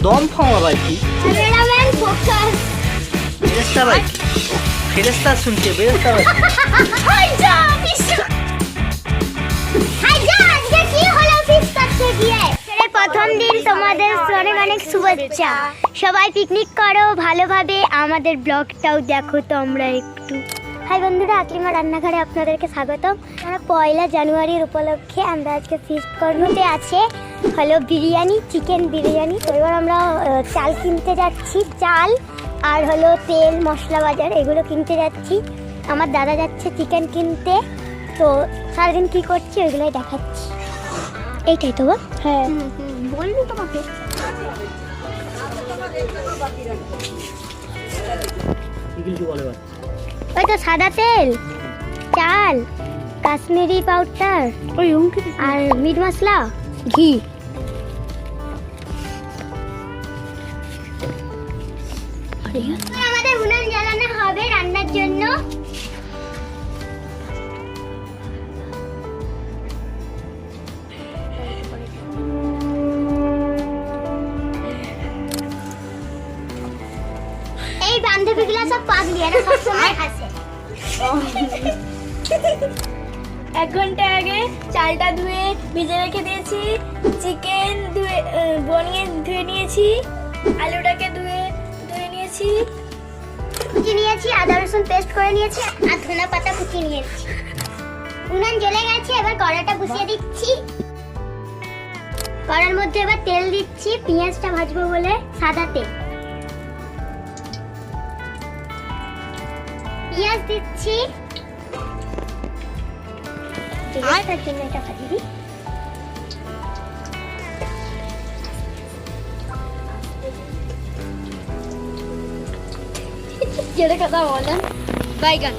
দম থামা ভাই কি ক্যামেরাম্যান ফোকাস। ফেরেস্তা ভাই ফেরেস্তা শুনছে বেরেস্তা ভাই হাই যা আজকে কি হলো অফিস করতে গিয়ে? প্রথম দিন তোমাদের অনেক অনেক শুভেচ্ছা। সবাই পিকনিক করো ভালোভাবে, আমাদের ব্লগটাও দেখো তোমরা একটু। হাই বন্ধুরা, আকলিমা রান্নাঘরে আপনাদেরকে স্বাগতম। আমরা 1 জানুয়ারির উপলক্ষে আমরা আজকে ফিস্ট করতে আছে হলো বিরিয়ানি, চিকেন বিরিয়ানি। তো এবার আমরা চাল কিনতে যাচ্ছি, চাল আর হলো তেল মশলা বাজার এগুলো কিনতে যাচ্ছি। আমার দাদা যাচ্ছে চিকেন কিনতে। তো সারাদিন কী করছি ওইগুলোই দেখাচ্ছি। এইটাই তো বল? হ্যাঁ বলবি তোমাকে। ওই তো সাদা তেল, চাল, কাশ্মীরি পাউডার আর মিট মশলা, ঘি। আমাদের উনান জ্বালানো হবে রান্নার জন্য। এই বান্ধবীগুলো সব পাগলি, এরা সবসময় হাসে। 1 ঘন্টা আগে চালটা ধুয়ে ভিজে রেখে দিয়েছি, চিকেন ধুয়ে নিয়েছি, আলুটাকে ধুয়ে নিয়েছি, কুচি নিয়েছি, আদা রসুন পেস্ট করে নিয়েছি আর ধনে পাতা কুচি নিয়েছি। উনান জ্বলে গেছে, এবার কড়াটা বসিয়ে দিচ্ছি। কড়ার মধ্যে এবার তেল দিচ্ছি, পেঁয়াজটা ভাজবো বলে সাদা তেল। পেঁয়াজ দিচ্ছি, পেঁয়াজটার জন্য এটা ভাজি দিই। যেটা কথা বলেন বাইগান।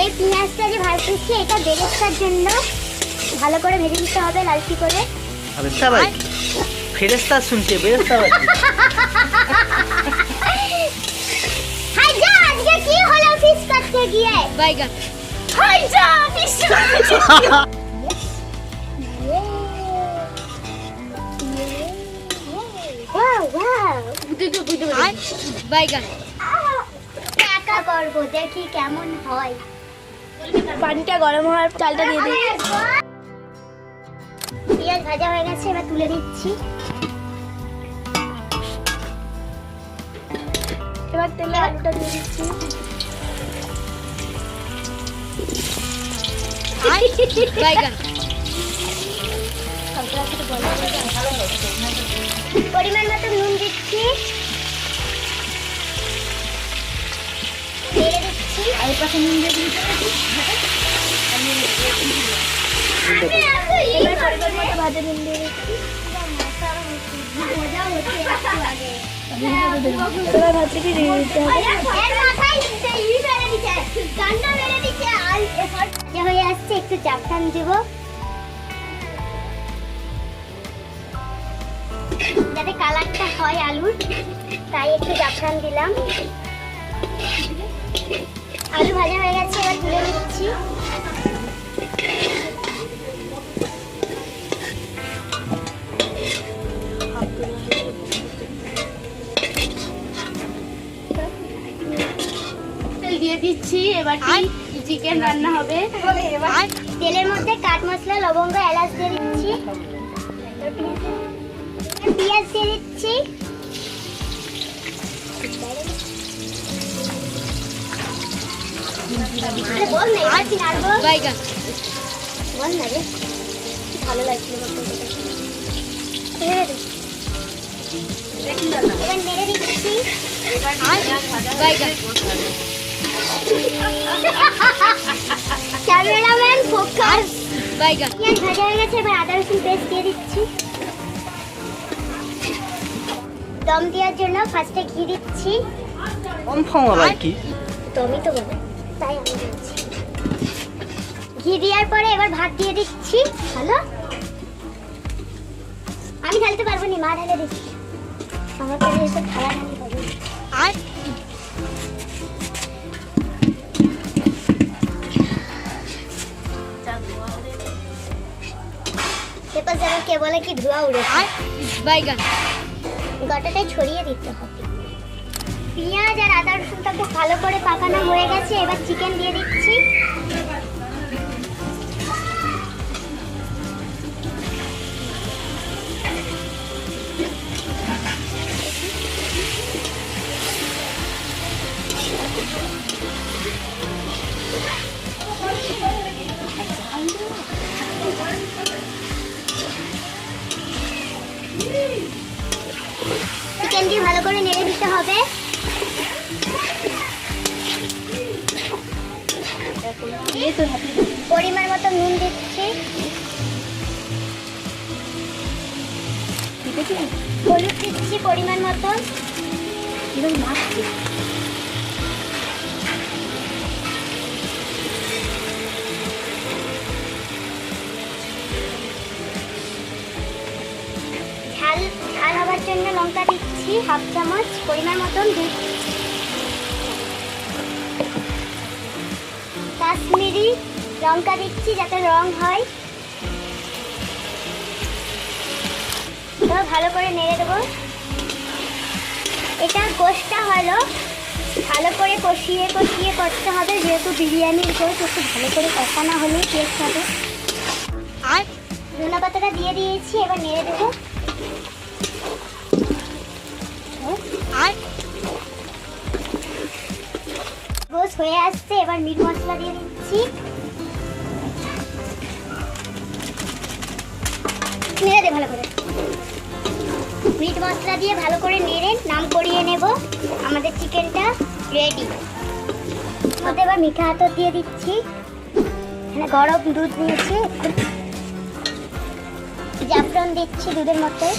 এই পেঁয়াজটা যে ভাজতেছি এটা বেরেস্তার জন্য, ভালো করে ভেজে নিতে হবে লালচি করে। ফেরেস্তা ভাই ফেরেস্তা শুনছে বেরেস্তা ভাই হাই যা আজকে কি হলো অফিস করতে গিয়ে? বাইগান। হাই যা অফিস। বাইগান একা করবো, দেখি কেমন হয়। পানিটা গরম হওয়ার চালটা দিয়ে দিই। পেঁয়াজ ভাজা হয়ে গেছে, এবার তুলে দিচ্ছি। এবার তেলে আলুটা দিয়ে দিচ্ছি। বাইগান পরিমাণ মতো নুন দিচ্ছি, নেড়ে দিচ্ছি। এবার পরিমাণ মতো ভাজা নুন দিয়ে দিচ্ছি। এবার ভাজতে দিয়ে দিতে হবে। হয়ে আসছে, একটু জাফরান দিব যাতে কালারটা হয় আলুর, তাই একটু জাফরান দিলাম। আলু ভাজা হয়ে গেছে, এবার তুলে নিচ্ছি। তেল দিয়ে দিচ্ছি, এবার চিকেন রান্না হবে। তেলের মধ্যে কাঠ মশলা, লবঙ্গ, এলাচ দিয়ে দিচ্ছি, পেঁয়াজ দিয়ে দিচ্ছি। বল না এবার কি নাড়বো? বাইগান বল না রে, ভালো লাগছিল এবার নেড়ে দিচ্ছি। বাইগান ক্যামেরাম্যান ফোকাস। বাইগান পেঁয়াজ ভাজা হয়ে গেছে, এবার আদা রসুন পেস্ট দিয়ে দিচ্ছি। দম দেওয়ার জন্য ফার্স্টে ঘি দিচ্ছি। দম থামা ভাই কি দমই তো বলে, তাই আমি দিচ্ছি। ঘি দেওয়ার পরে এবার ভাত দিয়ে দিচ্ছি। ভালো, আমি ঢালতে পারবো না, মা ঢালে দিচ্ছি। আমার কাছে এসব ঢালা ঢালি হবে। এরপর যেন কে বলে কি ধোঁয়া উড়েছে। বাইগান গোটাটাই ছড়িয়ে দিতে হবে। পেঁয়াজ আর আদা রসুনটা খুব ভালো করে পাকানো হয়ে গেছে। এবার চিকেন দিয়ে দিচ্ছি। চিকেন দিয়ে ভালো করে নেড়ে দিতে হবে। পরিমাণ মতো নুন দিচ্ছি, হলুদ দিচ্ছি পরিমাণ মতো, ঝাল ঝাল হবার জন্য লঙ্কা দিচ্ছি হাফ চামচ পরিমাণ মতন, কাশ্মীরি লঙ্কা দিচ্ছি যাতে রং হয়। এবার ভালো করে নেড়ে দেবো। এটা গোশটা হলো ভালো করে কষিয়ে কষিয়ে করতে হবে, যেহেতু বিরিয়ানির গোশ একটু ভালো করে কষানো হলে টেস্ট হবে। আর ধনে পাতাটা দিয়ে দিয়েছি, এবার নেড়ে দেবো। আর গোশ হয়ে আসছে, এবার মিট মশলা দিয়ে দিচ্ছি। নেড়ে দে ভালো করে। মিট মশলা দিয়ে ভালো করে নেড়ে নাম করিয়ে নেব। আমাদের চিকেনটা রেডি। মধ্যে এবার মিঠা আতর দিয়ে দিচ্ছি। এখানে গরম দুধ নিয়েছি, জাফরান দিচ্ছি দুধের মধ্যে।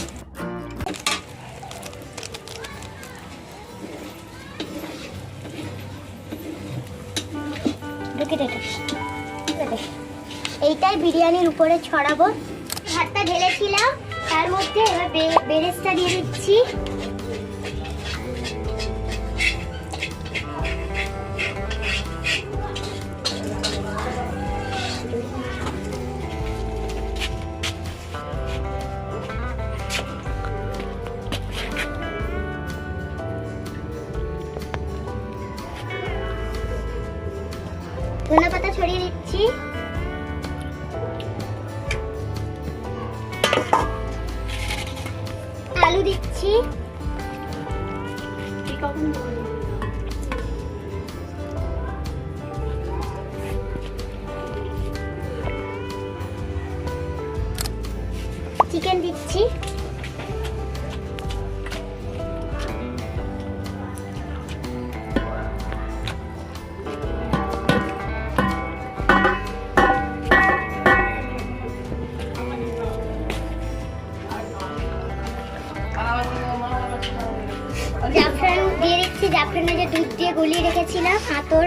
এইটাই বিরিয়ানির উপরে ছড়াবো। ভাতটা ঢেলেছিলাম, তার মধ্যে এবার বেরেস্তা দিয়ে দিচ্ছি। ধনে পাতা ছড়িয়ে দিচ্ছি। আলু দিচ্ছি। চিকেন দিচ্ছি। জাফরান দিয়ে দিচ্ছি। জাফরানে যে দুধ দিয়ে গলিয়ে রেখেছিলাম আতর।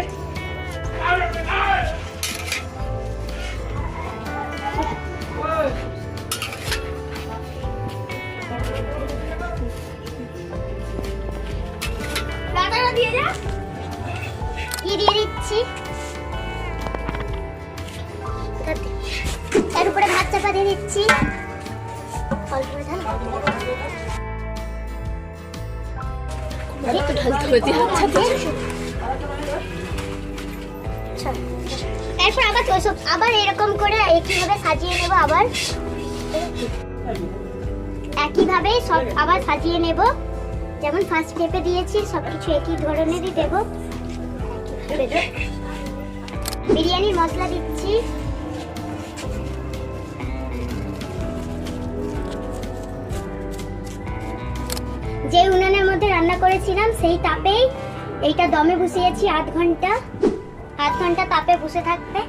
ঘি দিয়ে দিচ্ছি। তার উপরে ভাত চাপা দিয়ে দিচ্ছি। অল্প ঝাল তারপর আবার এরকম করে একইভাবে সাজিয়ে নেব। আবার একইভাবে সব আবার সাজিয়ে নেব, যেমন ফার্স্ট স্টেপে দিয়েছি সবকিছু একই ধরনেরই দেব। বিরিয়ানির মশলা দিচ্ছি। যে উনানের মধ্যে রান্না করেছিলাম সেই তাপেই এইটা দমে বসিয়েছি আধ ঘন্টা তাপে বসে থাকবে।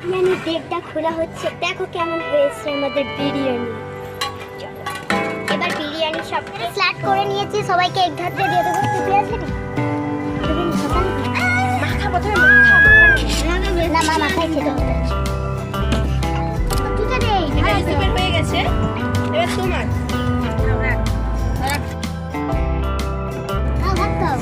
বিরিয়ানির ডেকটা খোলা হচ্ছে, দেখো কেমন হয়েছে আমাদের বিরিয়ানি। এবার বিরিয়ানি সবটা ফ্ল্যাট করে নিয়েছি, সবাইকে এক ধার দিয়ে দেবো। তুই পেঁয়াজ দিবি? না মা মাথায় খেতে হবে। তুই তো নেই হয়ে গেছে, এবার তোমার ভাত খাও।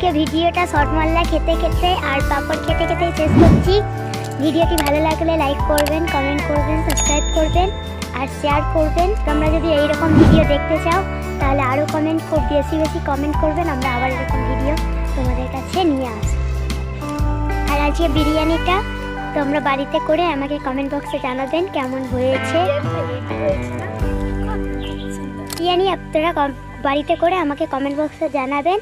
আজকে ভিডিওটা শর্ট মাল্লা খেতে খেতে আর পাপড় খেতে খেতে শেষ করছি। ভিডিওটি ভালো লাগলে লাইক করবেন, কমেন্ট করবেন, সাবস্ক্রাইব করবেন আর শেয়ার করবেন। তোমরা যদি এইরকম ভিডিও দেখতে চাও তাহলে আরও খুব বেশি বেশি কমেন্ট করবেন, আমরা আবার এরকম ভিডিও তোমাদের কাছে নিয়ে আসবো। আর আজকে বিরিয়ানিটা তোমরা বাড়িতে করে আমাকে কমেন্ট বক্সে জানাবেন কেমন হয়েছে। বিরিয়ানি আপনারা বাড়িতে করে আমাকে কমেন্ট বক্সে জানাবেন।